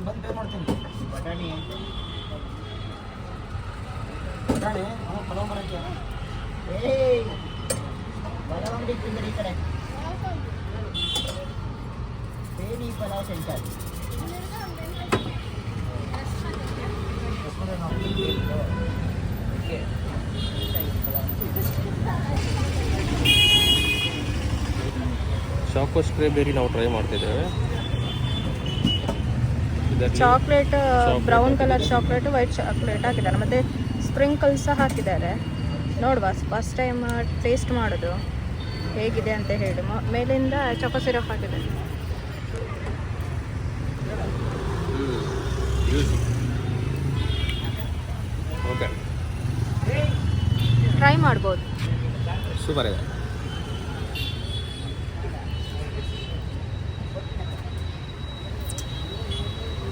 ಬಂದು ಪೇ ಮಾಡ್ತೀನಿ. ಬಟಾಣಿ ಪಲಾವ್ ಮಾಡೋಕ್ಕೆ ಪಲಾವ್ ಅಂಗಡಿ ತಿಂದ್ರಿ ಈ ಕಡೆ ಬೇಡಿ ಪಲಾವ್ ಸೆಂಟರ್. ಚಾಕೋ ಸ್ಟ್ರಾಬೆರಿ ನಾವು ಟ್ರೈ ಮಾಡ್ತಿದ್ದೇವೆ. Chocolate brown colour chocolate white chocolate ಹಾಕಿದ್ದಾರೆ, ಮತ್ತು ಸ್ಪ್ರಿಂಕಲ್ಸ್ ಸಹ ಹಾಕಿದ್ದಾರೆ. ನೋಡುವ ಫಸ್ಟ್ ಟೈಮ್ ಟೇಸ್ಟ್ ಮಾಡೋದು ಹೇಗಿದೆ ಅಂತ ಹೇಳಿ. ಮೇಲಿಂದ ಚಾಕೋ ಸಿರಪ್ ಹಾಕಿದ್ದಾರೆ. ಓಕೆ, ಟ್ರೈ ಮಾಡ್ಬೋದು. ಸೂಪರ್ ಇದೆ.